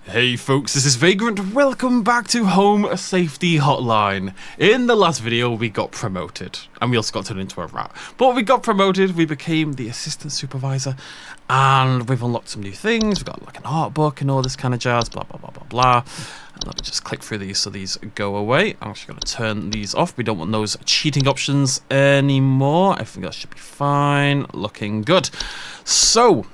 Hey folks, this is Vagrant. Welcome back to Home Safety Hotline. In the last video, we got promoted, and we also got turned into a rat. But we got promoted, we became the assistant supervisor, and we've unlocked some new things. We've got like an art book and all this kind of jazz, blah, blah, blah, blah, blah. And let me just click through these so these go away. I'm actually going to turn these off. We don't want those cheating options anymore. I think that should be fine. Looking good. So,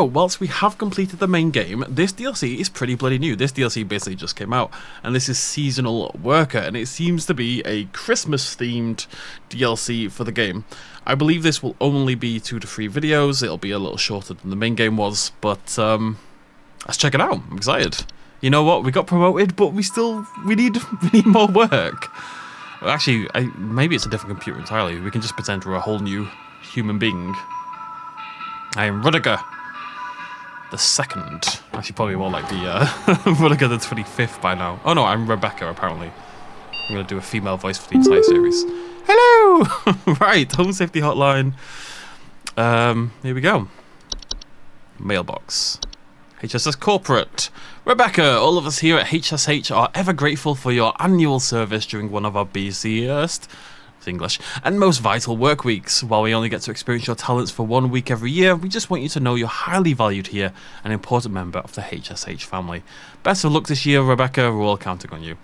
whilst we have completed the main game, this DLC is pretty bloody new. This DLC basically just came out, and this is Seasonal Worker, and it seems to be a Christmas-themed DLC for the game. I believe this will only be 2 to 3 videos. It'll be a little shorter than the main game was, but let's check it out. I'm excited. You know what? We got promoted, but we need more work. Well, actually, maybe it's a different computer entirely. We can just pretend we're a whole new human being. I am Rudiger the second. Actually, probably more like the Rudiger the 25th by now. Oh no, I'm Rebecca apparently. I'm gonna do a female voice for the entire series. Hello! Right, Home Safety Hotline. Here we go. Mailbox. HSS Corporate. Rebecca, all of us here at HSH are ever grateful for your annual service during one of our busiest English and most vital work weeks. While we only get to experience your talents for 1 week every year, we just want you to know you're highly valued here, an important member of the HSH family. Best of luck this year, Rebecca. We're all counting on you.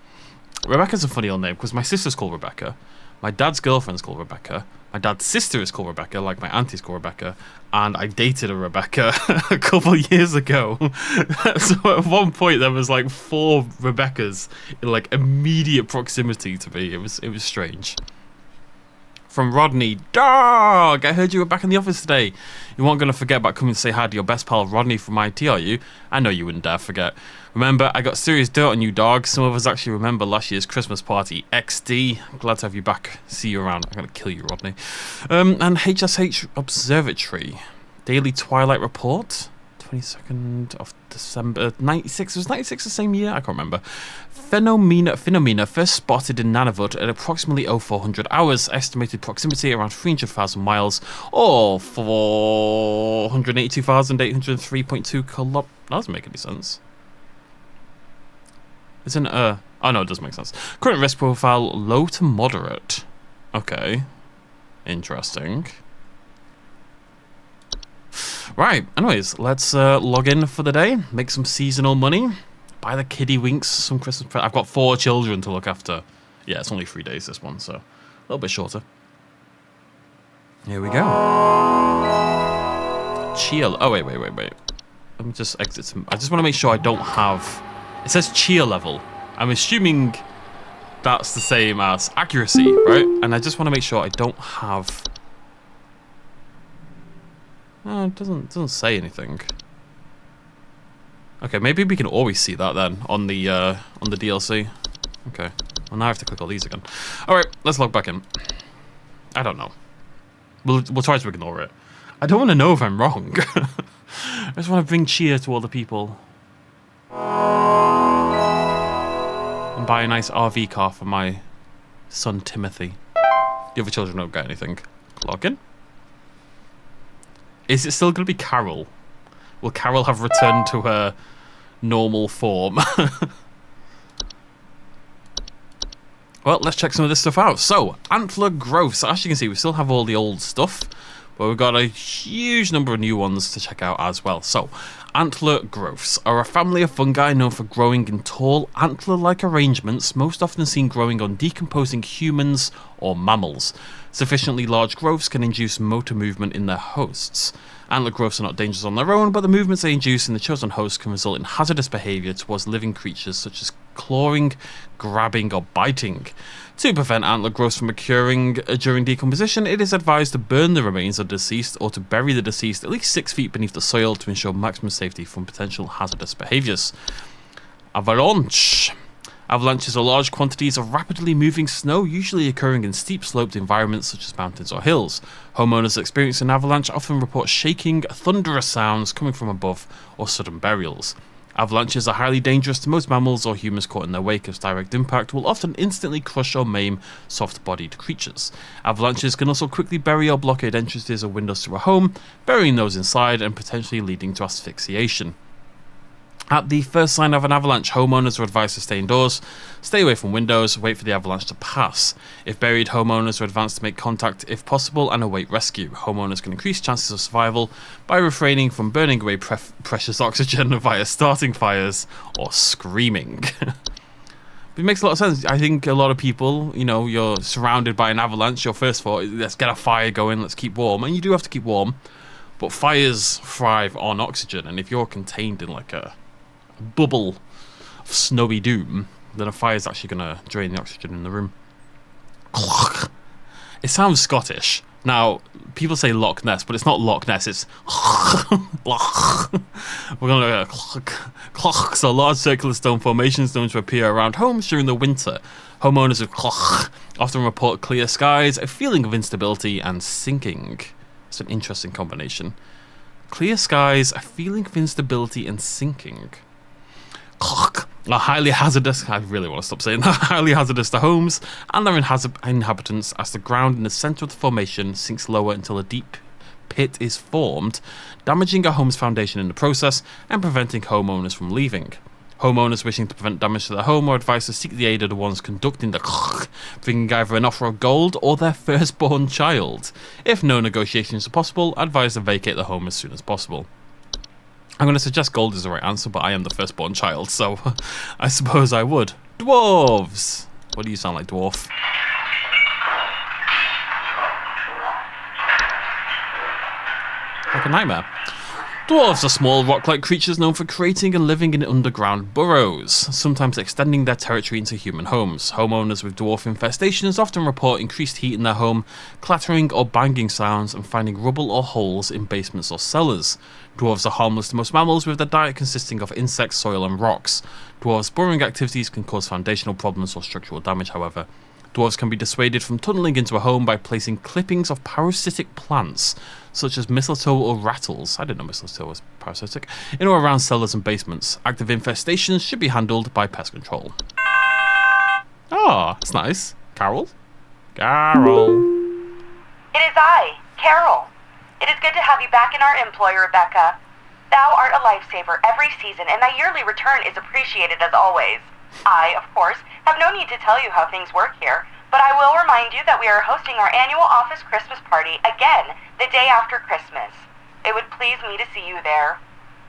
Rebecca's a funny old name because my sister's called Rebecca, my dad's girlfriend's called Rebecca, my dad's sister is called Rebecca, like my auntie's called Rebecca, and I dated a Rebecca a couple years ago. So at one point there was like 4 Rebeccas in like immediate proximity to me. It was strange. From Rodney, dog! I heard you were back in the office today. You weren't going to forget about coming to say hi to your best pal Rodney from IT, are you? I know you wouldn't dare forget. Remember, I got serious dirt on you, dog. Some of us actually remember last year's Christmas party. XD. Glad to have you back. See you around. I'm going to kill you, Rodney. And HSH Observatory. Daily Twilight Report. 22nd of December 96. Was 96 the same year? I can't remember. Phenomena first spotted in Nunavut at approximately 0400 hours. Estimated proximity around 300,000 miles or 482,803.2 kilometers. That doesn't make any sense. Isn't oh no, it does make sense. Current risk profile low to moderate. Okay. Interesting. Right, anyways, let's log in for the day, make some seasonal money, buy the kiddie winks some Christmas presents. I've got 4 children to look after. Yeah, it's only 3 days this one, so a little bit shorter. Here we go. Cheer. Oh, wait. Let me just exit some. I just want to make sure I don't have. It says cheer level. I'm assuming that's the same as accuracy, right? And I just want to make sure I don't have. Oh, it doesn't say anything. Okay, maybe we can always see that then on the DLC. Okay. Well, now I have to click all these again. All right, let's log back in. I don't know. We'll try to ignore it. I don't want to know if I'm wrong. I just want to bring cheer to all the people. And buy a nice RV car for my son Timothy. The other children don't get anything. Log in. Is it still going to be Carol? Will Carol have returned to her normal form? Well, let's check some of this stuff out. So, antler growths. As you can see, we still have all the old stuff, but we've got a huge number of new ones to check out as well. So, antler growths are a family of fungi known for growing in tall, antler-like arrangements, most often seen growing on decomposing humans or mammals. Sufficiently large growths can induce motor movement in their hosts. Antler growths are not dangerous on their own, but the movements they induce in the chosen host can result in hazardous behaviour towards living creatures such as clawing, grabbing, or biting. To prevent antler growths from occurring during decomposition, it is advised to burn the remains of the deceased or to bury the deceased at least 6 feet beneath the soil to ensure maximum safety from potential hazardous behaviours. Avalanche. Avalanches are large quantities of rapidly moving snow, usually occurring in steep sloped environments such as mountains or hills. Homeowners experiencing an avalanche often report shaking, thunderous sounds coming from above, or sudden burials. Avalanches are highly dangerous to most mammals or humans caught in their wake, as direct impact will often instantly crush or maim soft-bodied creatures. Avalanches can also quickly bury or blockade entrances or windows to a home, burying those inside and potentially leading to asphyxiation. At the first sign of an avalanche, homeowners are advised to stay indoors, stay away from windows, wait for the avalanche to pass. If buried, homeowners are advised to make contact if possible and await rescue. Homeowners can increase chances of survival by refraining from burning away precious oxygen via starting fires or screaming. It makes a lot of sense. I think a lot of people, you know, you're surrounded by an avalanche, your first thought is, let's get a fire going, let's keep warm. And you do have to keep warm, but fires thrive on oxygen, and if you're contained in like a bubble of snowy doom, then a fire is actually going to drain the oxygen in the room. It sounds Scottish. Now, people say Loch Ness, but it's not Loch Ness, it's we're going to clocks are large circular stone formations known to appear around homes during the winter. Homeowners of cloch often report clear skies, a feeling of instability, and sinking. It's an interesting combination. Clear skies, a feeling of instability, and sinking. Are highly hazardous. I really want to stop saying that. Highly hazardous to homes and their inhabitants, as the ground in the centre of the formation sinks lower until a deep pit is formed, damaging a home's foundation in the process and preventing homeowners from leaving. Homeowners wishing to prevent damage to their home are advised to seek the aid of the ones conducting the bringing either an offer of gold or their firstborn child. If no negotiations are possible, advise to vacate the home as soon as possible. I'm going to suggest gold is the right answer, but I am the firstborn child, so I suppose I would. Dwarves! What do you sound like, dwarf? Like a nightmare. Dwarves are small rock-like creatures known for creating and living in underground burrows, sometimes extending their territory into human homes. Homeowners with dwarf infestations often report increased heat in their home, clattering or banging sounds, and finding rubble or holes in basements or cellars. Dwarves are harmless to most mammals, with their diet consisting of insects, soil, and rocks. Dwarves' burrowing activities can cause foundational problems or structural damage, however. Dwarves can be dissuaded from tunneling into a home by placing clippings of parasitic plants, such as mistletoe or rattles. I didn't know mistletoe was parasitic. In or around cellars and basements. Active infestations should be handled by pest control. Ah, that's nice. Carol? Carol. It is I, Carol. It is good to have you back in our employ, Rebecca. Thou art a lifesaver every season, and thy yearly return is appreciated as always. I, of course, have no need to tell you how things work here, but I will remind you that we are hosting our annual office Christmas party again the day after Christmas. It would please me to see you there.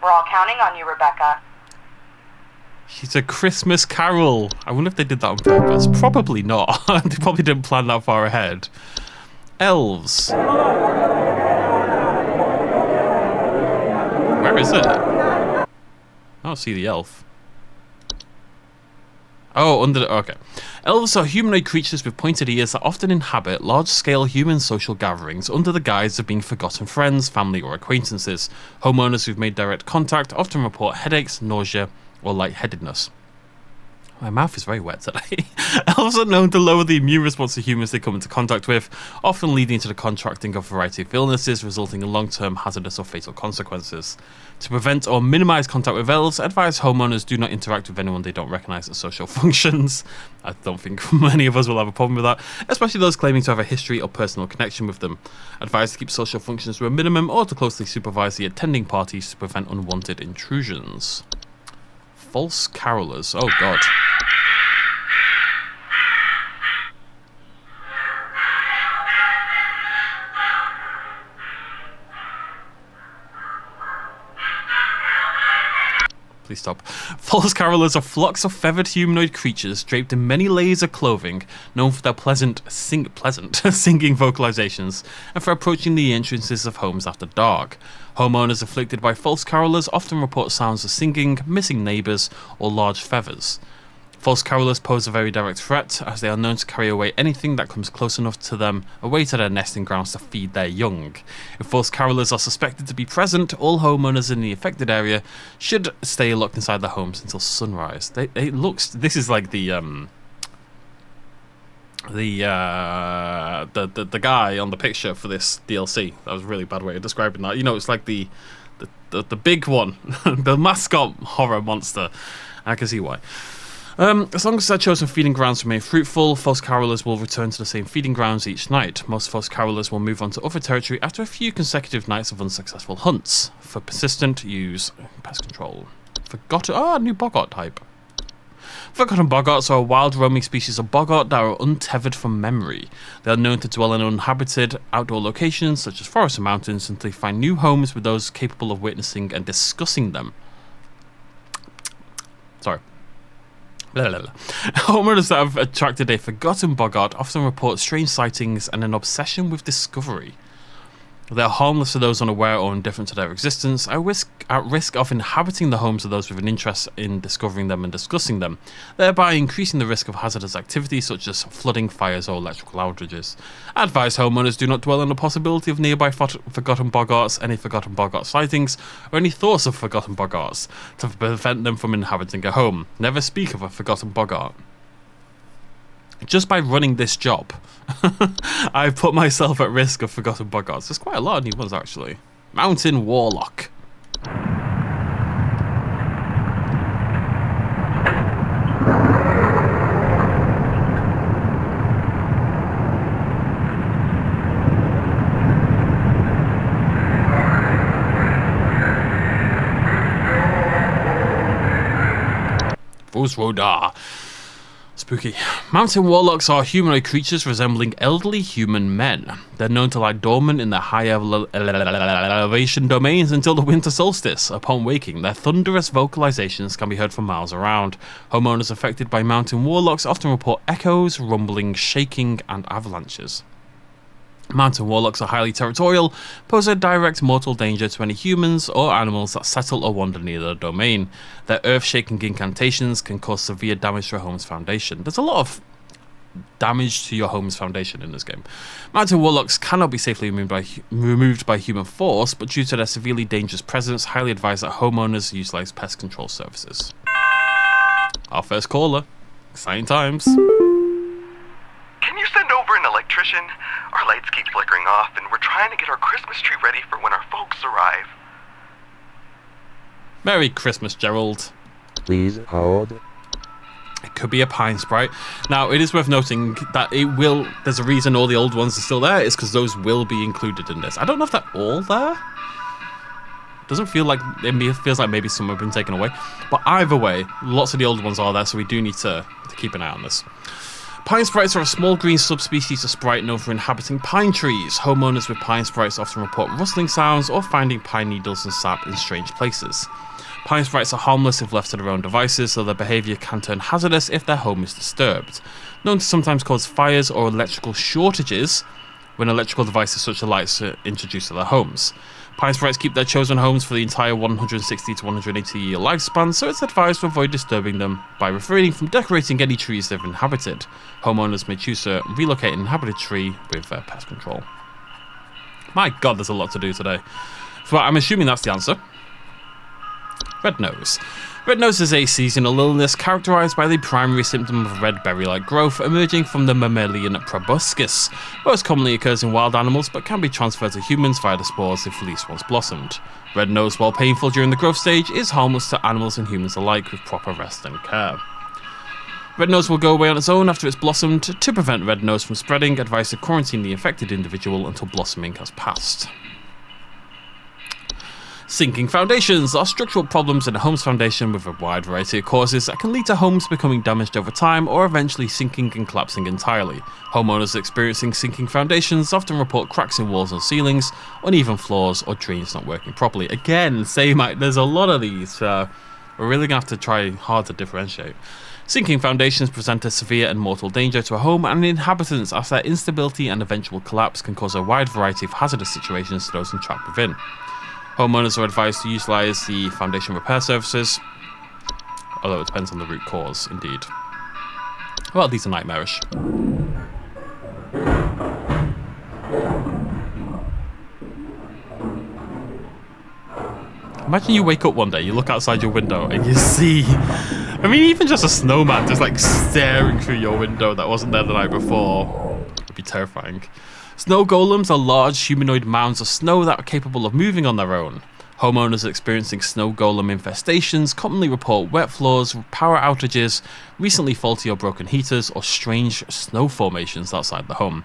We're all counting on you, Rebecca. She's a Christmas carol. I wonder if they did that on purpose. Probably not. They probably didn't plan that far ahead. Elves. Where is it? I don't see the elf. Oh, okay. Elves are humanoid creatures with pointed ears that often inhabit large-scale human social gatherings under the guise of being forgotten friends, family, or acquaintances. Homeowners who've made direct contact often report headaches, nausea, or lightheadedness. My mouth is very wet today. Elves are known to lower the immune response to humans they come into contact with, often leading to the contracting of a variety of illnesses, resulting in long-term hazardous or fatal consequences. To prevent or minimize contact with elves, advise homeowners do not interact with anyone they don't recognize as social functions. I don't think many of us will have a problem with that, especially those claiming to have a history or personal connection with them. Advise to keep social functions to a minimum or to closely supervise the attending parties to prevent unwanted intrusions. False carolers. Oh god. Please stop. False carolers are flocks of feathered humanoid creatures draped in many layers of clothing, known for their pleasant singing vocalizations, and for approaching the entrances of homes after dark. Homeowners afflicted by false carolers often report sounds of singing, missing neighbours, or large feathers. False carolers pose a very direct threat, as they are known to carry away anything that comes close enough to them away to their nesting grounds to feed their young. If false carolers are suspected to be present, all homeowners in the affected area should stay locked inside their homes until sunrise. This is like the guy on the picture for this DLC. That was a really bad way of describing that. You know, it's like the big one, the mascot horror monster. I can see why. As long as their chosen feeding grounds remain fruitful, false carolers will return to the same feeding grounds each night. Most false carolers will move on to other territory after a few consecutive nights of unsuccessful hunts. For persistent, use pest control. Forgotten... Oh, a new boggart type. Forgotten boggarts are a wild roaming species of boggart that are untethered from memory. They are known to dwell in uninhabited outdoor locations such as forests and mountains until they find new homes with those capable of witnessing and discussing them. Sorry. Blah, blah, blah. Homeowners that have attracted a forgotten boggart often report strange sightings and an obsession with discovery. They are harmless to those unaware or indifferent to their existence, at risk of inhabiting the homes of those with an interest in discovering them and discussing them, thereby increasing the risk of hazardous activities such as flooding, fires, or electrical outages. Advise homeowners do not dwell on the possibility of nearby forgotten boggarts, any forgotten boggart sightings, or any thoughts of forgotten boggarts, to prevent them from inhabiting a home. Never speak of a forgotten boggart. Just by running this job, I've put myself at risk of forgotten boggarts. There's quite a lot of new ones, actually. Mountain Warlock. Fusroda. Spooky. Mountain warlocks are humanoid creatures resembling elderly human men. They're known to lie dormant in their high elevation domains until the winter solstice. Upon waking, their thunderous vocalizations can be heard from miles around. Homeowners affected by mountain warlocks often report echoes, rumbling, shaking, and avalanches. Mountain warlocks are highly territorial, pose a direct mortal danger to any humans or animals that settle or wander near their domain. Their earth-shaking incantations can cause severe damage to a home's foundation. There's a lot of damage to your home's foundation in this game. Mountain warlocks cannot be safely removed by human force, but due to their severely dangerous presence, highly advise that homeowners utilize pest control services. Our first caller. Exciting times. Can you send over an electrician? Our lights keep flickering off, and we're trying to get our Christmas tree ready for when our folks arrive. Merry Christmas, Gerald. Please hold. It could be a pine sprite. Now, it is worth noting that it will... There's a reason all the old ones are still there. It's because those will be included in this. I don't know if they're all there. Doesn't feel like... It feels like maybe some have been taken away. But either way, lots of the old ones are there, so we do need to keep an eye on this. Pine sprites are a small green subspecies of sprite known for inhabiting pine trees. Homeowners with pine sprites often report rustling sounds or finding pine needles and sap in strange places. Pine sprites are harmless if left to their own devices, though their behaviour can turn hazardous if their home is disturbed. Known to sometimes cause fires or electrical shortages when electrical devices such as lights are introduced to their homes. Pine sprites keep their chosen homes for the entire 160 to 180 year lifespan, so it's advised to avoid disturbing them by refraining from decorating any trees they've inhabited. Homeowners may choose to relocate an inhabited tree with pest control. My god, there's a lot to do today. So I'm assuming that's the answer. Red nose. Red nose is a seasonal illness characterized by the primary symptom of red berry-like growth emerging from the mammalian proboscis. Most commonly occurs in wild animals but can be transferred to humans via the spores if leaves once blossomed. Red nose, while painful during the growth stage, is harmless to animals and humans alike with proper rest and care. Red nose will go away on its own after it's blossomed. To prevent red nose from spreading, advise to quarantine the infected individual until blossoming has passed. Sinking foundations are structural problems in a home's foundation with a wide variety of causes that can lead to homes becoming damaged over time or eventually sinking and collapsing entirely. Homeowners experiencing sinking foundations often report cracks in walls and ceilings, uneven floors, or drains not working properly. Again, there's a lot of these. We're really going to have to try hard to differentiate. Sinking foundations present a severe and mortal danger to a home and the inhabitants, as their instability and eventual collapse can cause a wide variety of hazardous situations to those entrapped within. Homeowners are advised to utilise the foundation repair services, although it depends on the root cause, indeed. Well, these are nightmarish. Imagine you wake up one day, you look outside your window, and you see... I mean, even just a snowman just like staring through your window that wasn't there the night before. It would be terrifying. Snow golems are large humanoid mounds of snow that are capable of moving on their own. Homeowners experiencing snow golem infestations commonly report wet floors, power outages, recently faulty or broken heaters, or strange snow formations outside the home.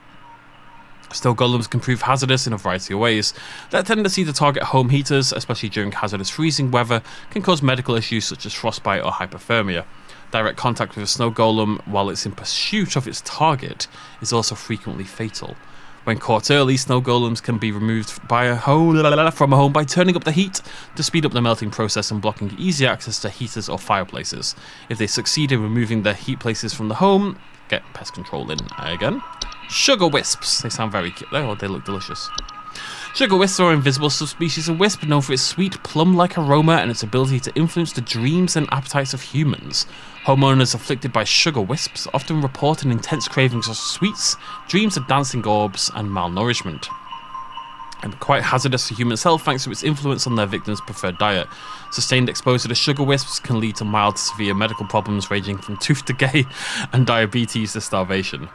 Snow golems can prove hazardous in a variety of ways. Their tendency to target home heaters, especially during hazardous freezing weather, can cause medical issues such as frostbite or hypothermia. Direct contact with a snow golem while it's in pursuit of its target is also frequently fatal. When caught early, snow golems can be removed from a home by turning up the heat to speed up the melting process and blocking easy access to heaters or fireplaces. If they succeed in removing the heat places from the home, get pest control in again. Sugar wisps. They sound very cute. Oh, they look delicious. Sugar wisps are an invisible subspecies of wisp known for its sweet, plum-like aroma and its ability to influence the dreams and appetites of humans. Homeowners afflicted by sugar wisps often report an intense cravings of sweets, dreams of dancing orbs, and malnourishment. And quite hazardous to human health thanks to its influence on their victims' preferred diet. Sustained exposure to sugar wisps can lead to mild to severe medical problems ranging from tooth decay and diabetes to starvation.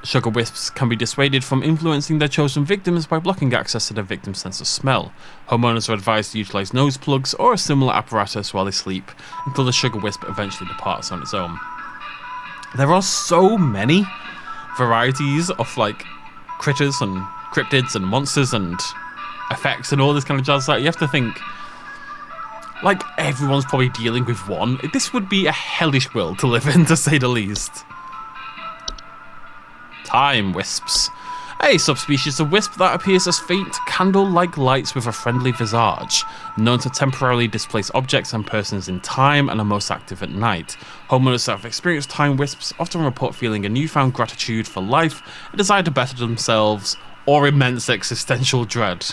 Sugar wisps can be dissuaded from influencing their chosen victims by blocking access to their victim's sense of smell. Homeowners are advised to utilize nose plugs or a similar apparatus while they sleep until the sugar wisp eventually departs on its own. There are so many varieties of like critters and cryptids and monsters and effects and all this kind of jazz that you have to think like everyone's probably dealing with one. This would be a hellish world to live in, to say the least. Time wisps. A subspecies of wisp that appears as faint candle-like lights with a friendly visage, known to temporarily displace objects and persons in time and are most active at night. Homeowners that have experienced time wisps often report feeling a newfound gratitude for life, a desire to better themselves, or immense existential dread.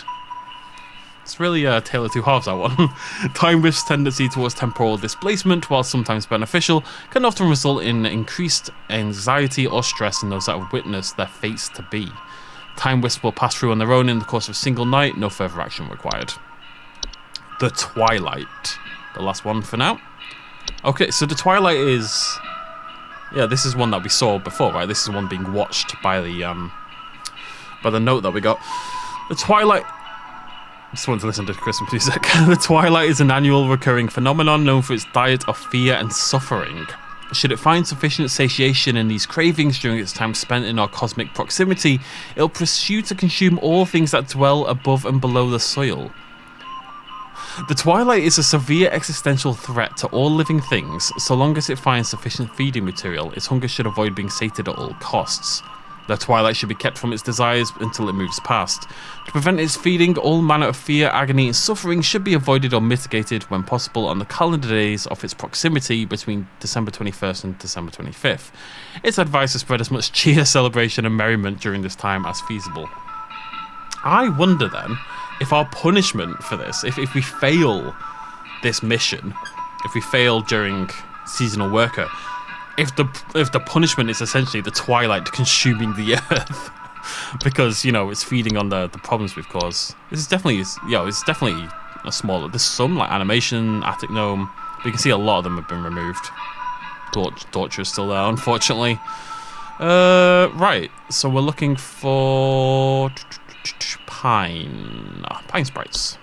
It's really a tale of two halves, that one. Time wisps' tendency towards temporal displacement, while sometimes beneficial, can often result in increased anxiety or stress in those that have witnessed their fates to be. Time wisps will pass through on their own in the course of a single night, no further action required. The Twilight. The last one for now. Okay, so the Twilight is... yeah, this is one that we saw before, right? This is one being watched by the note that we got. The Twilight... I just want to listen to Christmas music. The Twilight is an annual recurring phenomenon known for its diet of fear and suffering. Should it find sufficient satiation in these cravings during its time spent in our cosmic proximity, it'll pursue to consume all things that dwell above and below the soil. The Twilight is a severe existential threat to all living things. So long as it finds sufficient feeding material, its hunger should avoid being sated at all costs. The Twilight should be kept from its desires until it moves past. To prevent its feeding, all manner of fear, agony, and suffering should be avoided or mitigated when possible on the calendar days of its proximity between December 21st and December 25th. It's advised to spread as much cheer, celebration, and merriment during this time as feasible. I wonder then, if our punishment for this, if we fail this mission, if we fail during seasonal worker, if the punishment is essentially the Twilight consuming the earth because, you know, it's feeding on the problems we've caused. This is definitely, it's definitely a smaller, there's some like animation, attic gnome, but you can see a lot of them have been removed. Torture is still there, unfortunately. Right, so we're looking for pine sprites.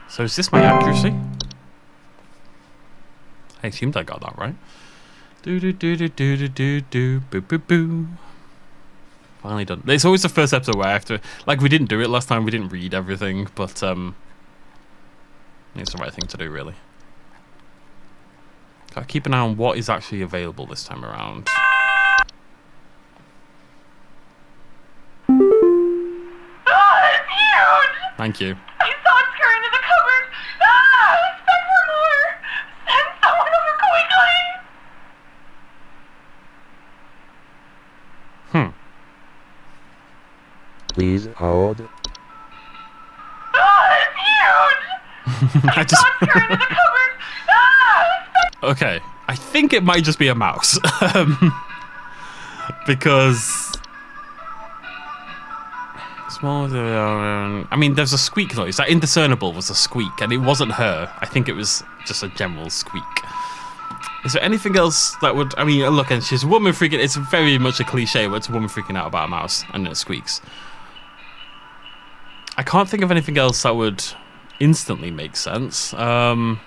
So is this my accuracy? I assumed I got that right. Do do do do do do do do boo boo boo. Finally done. It's always the first episode where I have to, like, we didn't do it last time. We didn't read everything, but it's the right thing to do, really. Gotta keep an eye on what is actually available this time around. Ah, it's huge! Thank you. I saw it scurry into the cupboard. Ah, send for more! Send someone over quickly! Please hold. Ah, it's huge! I saw it scurry into the cupboard. Ah! Okay, I think it might just be a mouse. Because... I mean, there's a squeak noise. That indiscernible was a squeak, and it wasn't her. I think it was just a general squeak. Is there anything else that would... I mean, look, and she's a woman freaking... It's very much a cliche, but it's a woman freaking out about a mouse, and it squeaks. I can't think of anything else that would instantly make sense. God.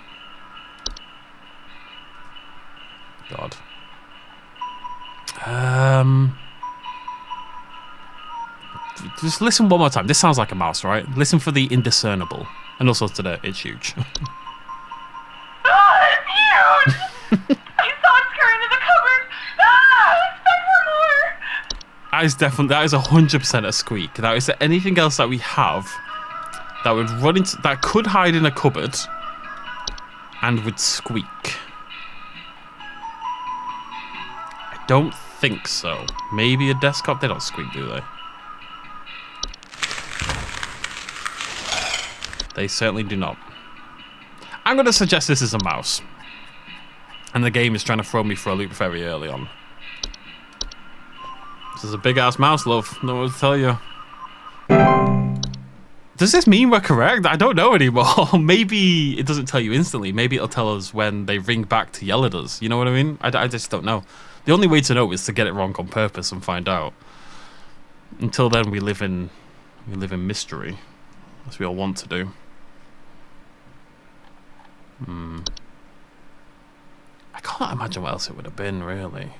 Just listen one more time. This sounds like a mouse, right? Listen for the indiscernible. And also today, it's huge. Ah, it's huge! I saw it scurry into the cupboard. Ah, expect for more. That is 100% a squeak. Now, is there anything else that we have that would run into, that could hide in a cupboard and would squeak? I don't think so. Maybe a desktop? They don't squeak, do they? They certainly do not. I'm going to suggest this is a mouse. And the game is trying to throw me for a loop very early on. This is a big-ass mouse, love. No one to tell you. Does this mean we're correct? I don't know anymore. Maybe it doesn't tell you instantly. Maybe it'll tell us when they ring back to yell at us. You know what I mean? I just don't know. The only way to know is to get it wrong on purpose and find out. Until then, we live in mystery, as we all want to do. I can't imagine what else it would have been, really.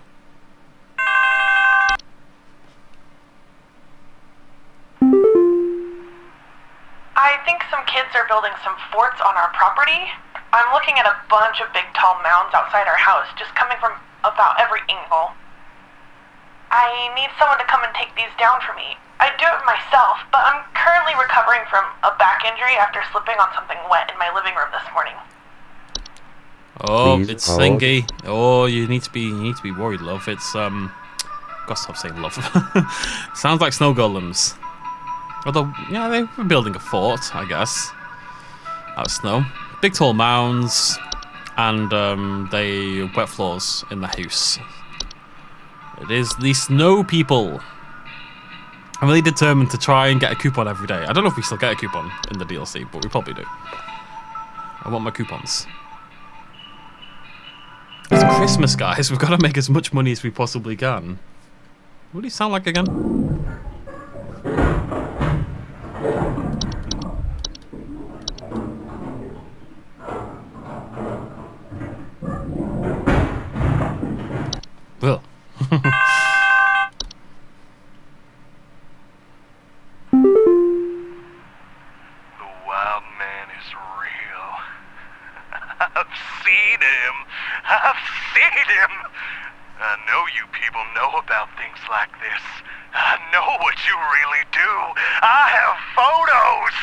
I think some kids are building some forts on our property. I'm looking at a bunch of big tall mounds outside our house, just coming from about every angle. I need someone to come and take these down for me. I'd do it myself, but I'm currently recovering from a back injury after slipping on something wet in my living room this morning. Oh, Please it's hold. thingy. Oh, you need to be worried, love. It's gotta stop saying love. Sounds like snow golems. Although, yeah, they were building a fort, I guess. Out of snow. Big tall mounds, and they wet floors in the house. It is the snow people. I'm really determined to try and get a coupon every day. I don't know if we still get a coupon in the DLC, but we probably do. I want my coupons. It's Christmas, guys. We've got to make as much money as we possibly can. What do you sound like again? Ugh. The wild man is real. I've seen him. I've seen him. I know you people know about things like this. I know what you really do. I have photos.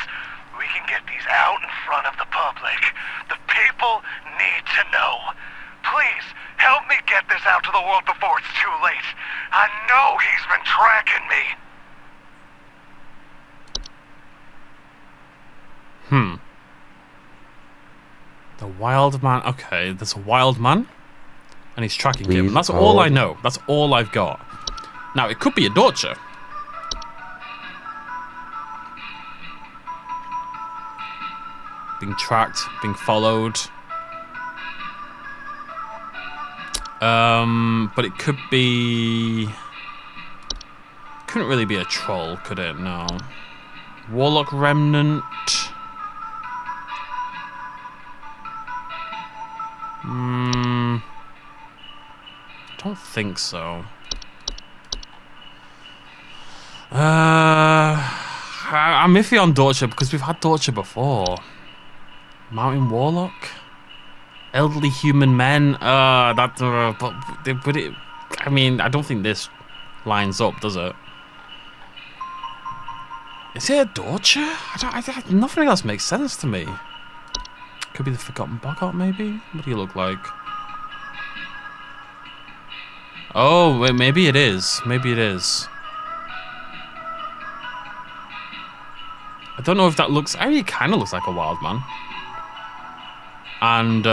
We can get these out in front of the public. The people need to know. Please, help me get this out to the world before it's too late. I know he's been tracking me. The wild man. Okay, there's a wild man. And he's tracking him. Please That's all I hold. know. That's all I've got. Now, it could be a Dorcher. Being tracked, being followed. But it could be... Couldn't really be a troll, could it? No. Warlock Remnant. I don't think so. I'm iffy on Dorcher because we've had Dorcher before. Mountain Warlock? Elderly human men? But it... I mean, I don't think this lines up, does it? Is it a Dorcher? Nothing else makes sense to me. Could be the Forgotten Boggart, maybe? What do you look like? Oh, wait, maybe it is. Maybe it is. I don't know if that looks... I mean, it kind of looks like a wild man. And,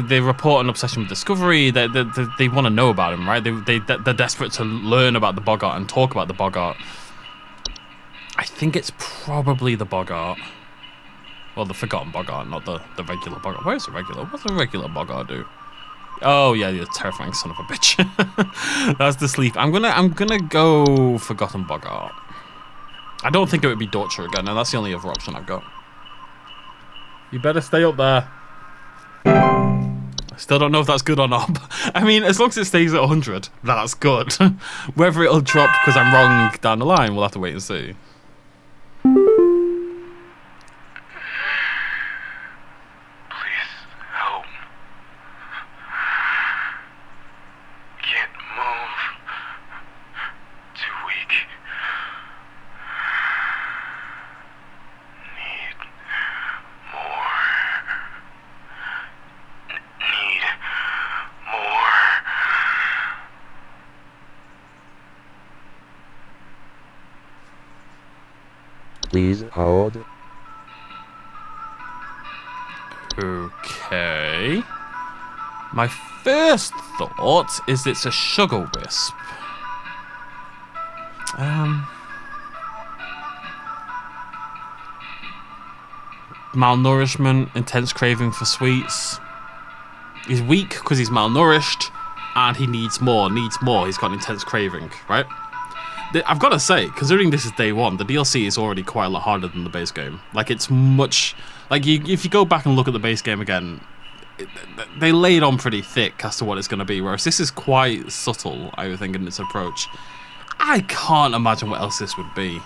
they report an obsession with discovery. They want to know about him, right? They're desperate to learn about the Boggart and talk about the Boggart. I think it's probably the Boggart. Well, the Forgotten Boggart, not the regular Boggart. Where's the regular? What's the regular Boggart do? Oh yeah, you're a terrifying son of a bitch. That's the sleep. I'm gonna go Forgotten Boggart. I don't think it would be Dorcher again. No, that's the only other option I've got. You better stay up there. I Still don't know if that's good or not. I mean, as long as it stays at 100, that's good. Whether it'll drop because I'm wrong down the line, we'll have to wait and see. Please help. Can't move. Too weak. Need more. Need more. Please hold. Okay. My first thought is it's a sugar wisp. Malnourishment, intense craving for sweets. He's weak because he's malnourished, and he needs more. He's got an intense craving, right? I've got to say, considering this is day one, the DLC is already quite a lot harder than the base game. Like, it's much... Like, if you go back and look at the base game again, they laid on pretty thick as to what it's going to be, whereas this is quite subtle, I would think, in its approach. I can't imagine what else this would be.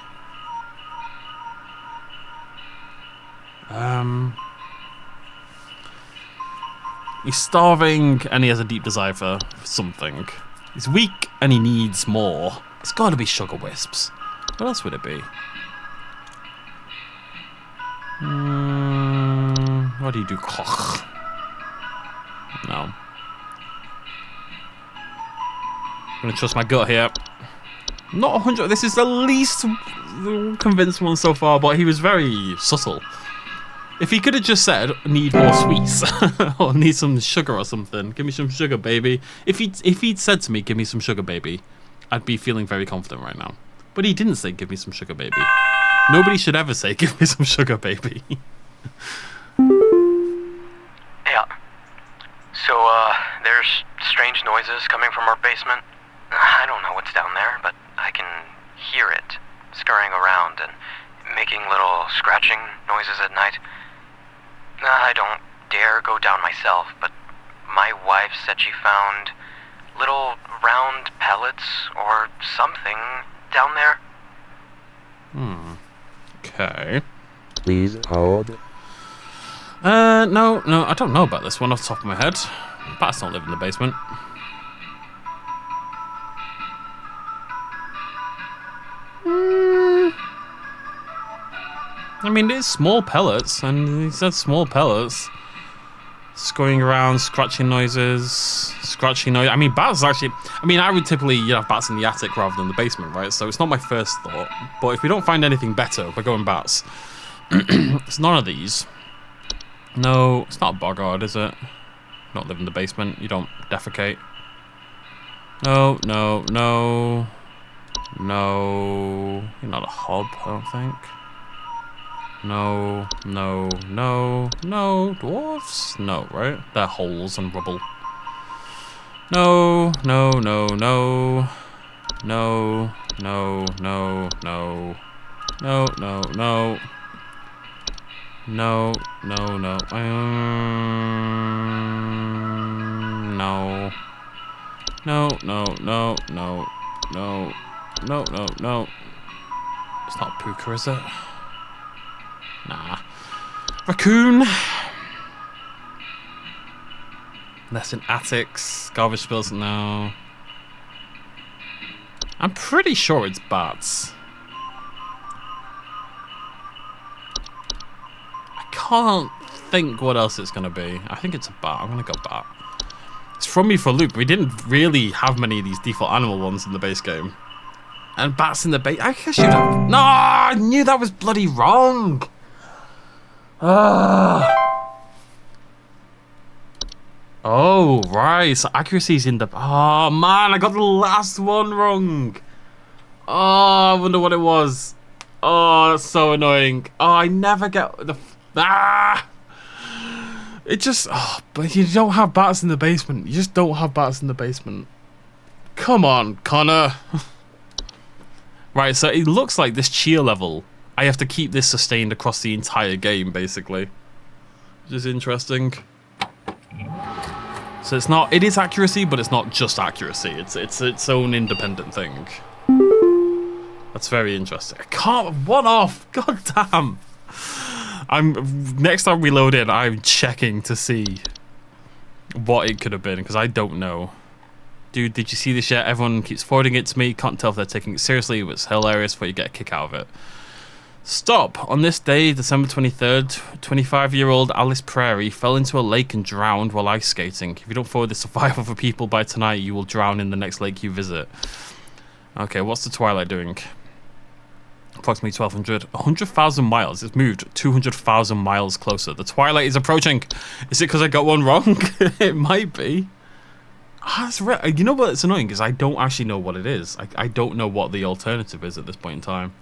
He's starving, and he has a deep desire for something. He's weak, and he needs more. It's got to be sugar wisps. What else would it be? What do you do? Koch. No. I'm going to trust my gut here. Not 100. This is the least convinced one so far, but he was very subtle. If he could have just said, need more sweets, or need some sugar or something, give me some sugar, baby. If he'd said to me, give me some sugar, baby, I'd be feeling very confident right now. But he didn't say, give me some sugar, baby. Nobody should ever say, give me some sugar, baby. Yeah. So, there's strange noises coming from our basement. I don't know what's down there, but I can hear it scurrying around and making little scratching noises at night. I don't dare go down myself, but my wife said she found little round pellets or something down there. Okay. Please hold. No, I don't know about this one off the top of my head. Bats don't live in the basement. I mean, it's small pellets, and he said small pellets. Scurrying around, scratching noises, I mean, bats actually... I mean, I would typically have bats in the attic rather than the basement, right? So it's not my first thought. But if we don't find anything better, we're going bats. It's none of these. No, it's not a boggart, is it? Not live in the basement. You don't defecate. No. You're not a hob, I don't think. No. Dwarfs? No, right? They're holes and rubble. No. It's not puka, is it? Nah. Raccoon. Less in attics. Garbage spills. No. I'm pretty sure it's bats. I can't think what else it's gonna be. I think it's a bat. I'm gonna go bat. It's from me for a loop. We didn't really have many of these default animal ones in the base game. And bats in the base. I guess you'd have. No, I knew that was bloody wrong. Oh, right. So accuracy's in the... Oh, man. I got the last one wrong. Oh, I wonder what it was. Oh, that's so annoying. Oh, I never get the... It just... Oh, but you don't have bats in the basement. You just don't have bats in the basement. Come on, Connor. Right, so it looks like this cheer level... I have to keep this sustained across the entire game, basically. Which is interesting. So it's not, it is accuracy, but it's not just accuracy. It's its own independent thing. That's very interesting. I can't, one off, god damn. Next time we load in, I'm checking to see what it could have been, because I don't know. Dude, did you see this yet? Everyone keeps forwarding it to me. Can't tell if they're taking it seriously, but it's hilarious, but you get a kick out of it. Stop. On this day, December 23rd, 25-year-old Alice Prairie fell into a lake and drowned while ice skating. If you don't forward this to 5 other people by tonight, you will drown in the next lake you visit. Okay, what's the Twilight doing? Approximately 1,200. 100,000 miles. It's moved 200,000 miles closer. The Twilight is approaching. Is it because I got one wrong? It might be. That's right. You know what's annoying is I don't actually know what it is. I don't know what the alternative is at this point in time.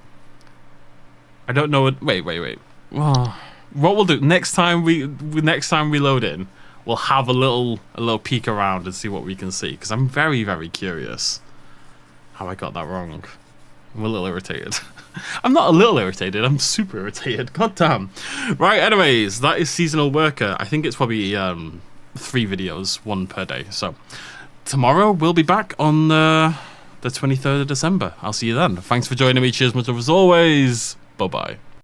I don't know what. Wait. Oh, what we'll do next time we load in, we'll have a little peek around and see what we can see, because I'm very, very curious how I got that wrong. I'm a little irritated. I'm not a little irritated. I'm super irritated. God damn. Right. Anyways, that is Seasonal Worker. I think it's probably 3 videos, 1 per day. So tomorrow we'll be back on the 23rd of December. I'll see you then. Thanks for joining me. Cheers, much love as always. Bye-bye.